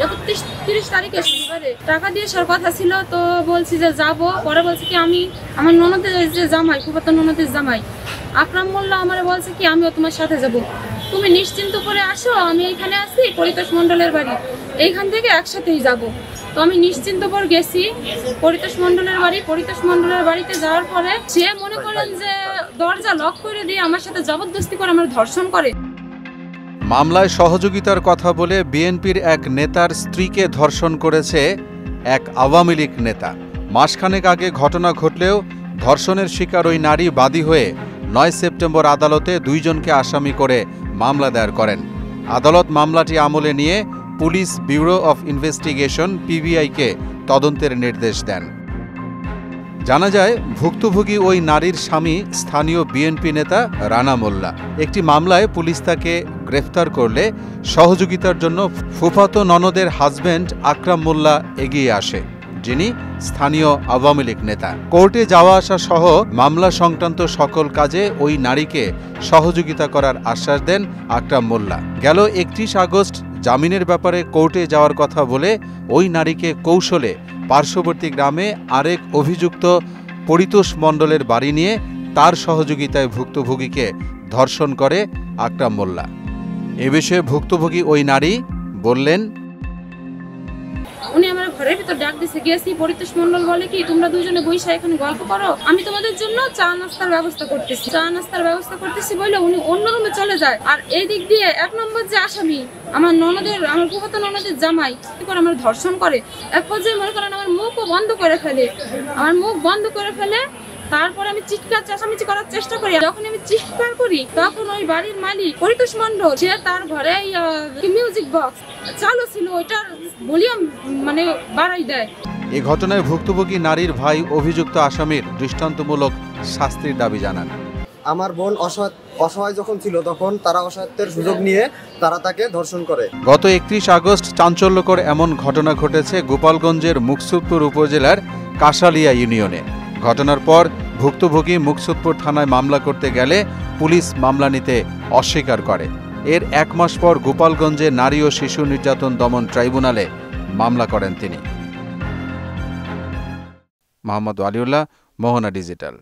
31-30 তারিখে শনিবারে টাকা দিয়ে আসার কথা ছিল, তো বলছি যে যাবো। পরে বলছি কি আমি আমার ননদের যে জামাই, ফুফাতো ননদের জামাই আকরাম মোল্লা আমারে বলছে কি আমিও তোমার সাথে যাব, তুমি নিশ্চিন্ত করে আসো, আমি এখানে আছি পরিতোষ মণ্ডলের বাড়ি, এইখান থেকে একসাথেই যাব। তো আমি নিশ্চিন্ত করে গেছি পরিতোষ মণ্ডলের বাড়ি। পরিতোষ মণ্ডলের বাড়িতে যাওয়ার পরে সে মনে করেন যে দরজা লক করে দিয়ে আমার সাথে জবরদস্তি করে আমার ধর্ষণ করে। মামলায় সহযোগিতার কথা বলে বিএনপির এক নেতার স্ত্রীকে ধর্ষণ করেছে এক আওয়ামী লীগ নেতা। মাসখানেক আগে ঘটনা ঘটলেও ধর্ষণের শিকার ওই নারী বাদী হয়ে 9 সেপ্টেম্বর আদালতে দুইজনকে আসামি করে মামলা দায়ের করেন। আদালত মামলাটি আমলে নিয়ে পুলিশ ব্যুরো অফ ইনভেস্টিগেশন পিবিআইকে তদন্তের নির্দেশ দেন। জানা যায় ভুক্তভোগী ওই নারীর স্বামী স্থানীয় বিএনপি নেতা রানা মোল্লা। একটি মামলায় পুলিশ তাকে গ্রেফতার করলে সহযোগিতার জন্য ফুফাতো ননদের হাজব্যান্ড আকরাম মোল্লা এগিয়ে আসে, যিনি স্থানীয় আওয়ামী লীগ নেতা। কোর্টে যাওয়া আসা সহ মামলা সংক্রান্ত সকল কাজে ওই নারীকে সহযোগিতা করার আশ্বাস দেন আকরাম মোল্লা। গেল 31 আগস্ট জামিনের ব্যাপারে কোর্টে যাওয়ার কথা বলে ওই নারীকে কৌশলে পার্শ্ববর্তী গ্রামে আরেক অভিযুক্ত পরিতোষ মণ্ডলের বাড়ি নিয়ে তার সহযোগিতায় ভুক্তভোগীকে ধর্ষণ করে আকরাম মোল্লা। এ বিষয়ে ভুক্তভোগী ওই নারী বললেন, উনি আমার ঘরের ভিতর ডাক দিছে, গেছি পরিতোষ মণ্ডল বলে কি তোমরা দুজনে বইসা এখানে গল্প করো, আমি তোমাদের জন্য চা নাস্তার ব্যবস্থা করতেছি বলে উনি অন্য রুমে চলে যায়। আর এই দিক দিয়ে 1 নম্বর যে আসামি আমার ফুফাতো ননদের জামাই আমার ধর্ষণ করে। এক পর্যায়ে মনে করেন আমার মুখও বন্ধ করে ফেলে, তারপরে আমি চিৎকার চেঁচামেচি করার চেষ্টা করি। যখন আমি চিৎকার করি তখন ওই বাড়ির মালিক পরিতোষ মণ্ডল সে তার ঘরে মিউজিক বক্স চালু ছিল, ওইটার ভলিউম বাড়াই দেয়। এই ঘটনায় ভুক্তভোগী নারীর ভাই অভিযুক্ত আসামির দৃষ্টান্তমূলক শাস্তির দাবি জানান। আমার বোন অসহায় যখন ছিল তখন তারা অসহায়ত্বের সুযোগ নিয়ে তারা তাকে ধর্ষণ করে। গত 31 আগস্ট চাঞ্চল্যকর এমন ঘটনা ঘটেছে গোপালগঞ্জের মুকসুদপুর উপজেলার কাশালিয়া ইউনিয়নে। ঘটনার পর ভুক্তভোগী মুকসুদপুর থানায় মামলা করতে গেলে পুলিশ মামলা নিতে অস্বীকার করে। এর 1 মাস পর গোপালগঞ্জে নারী ও শিশু নির্যাতন দমন ট্রাইব্যুনালে মামলা করেন তিনি। মোহাম্মদ আলিউল্লাহ, মোহনা ডিজিটাল।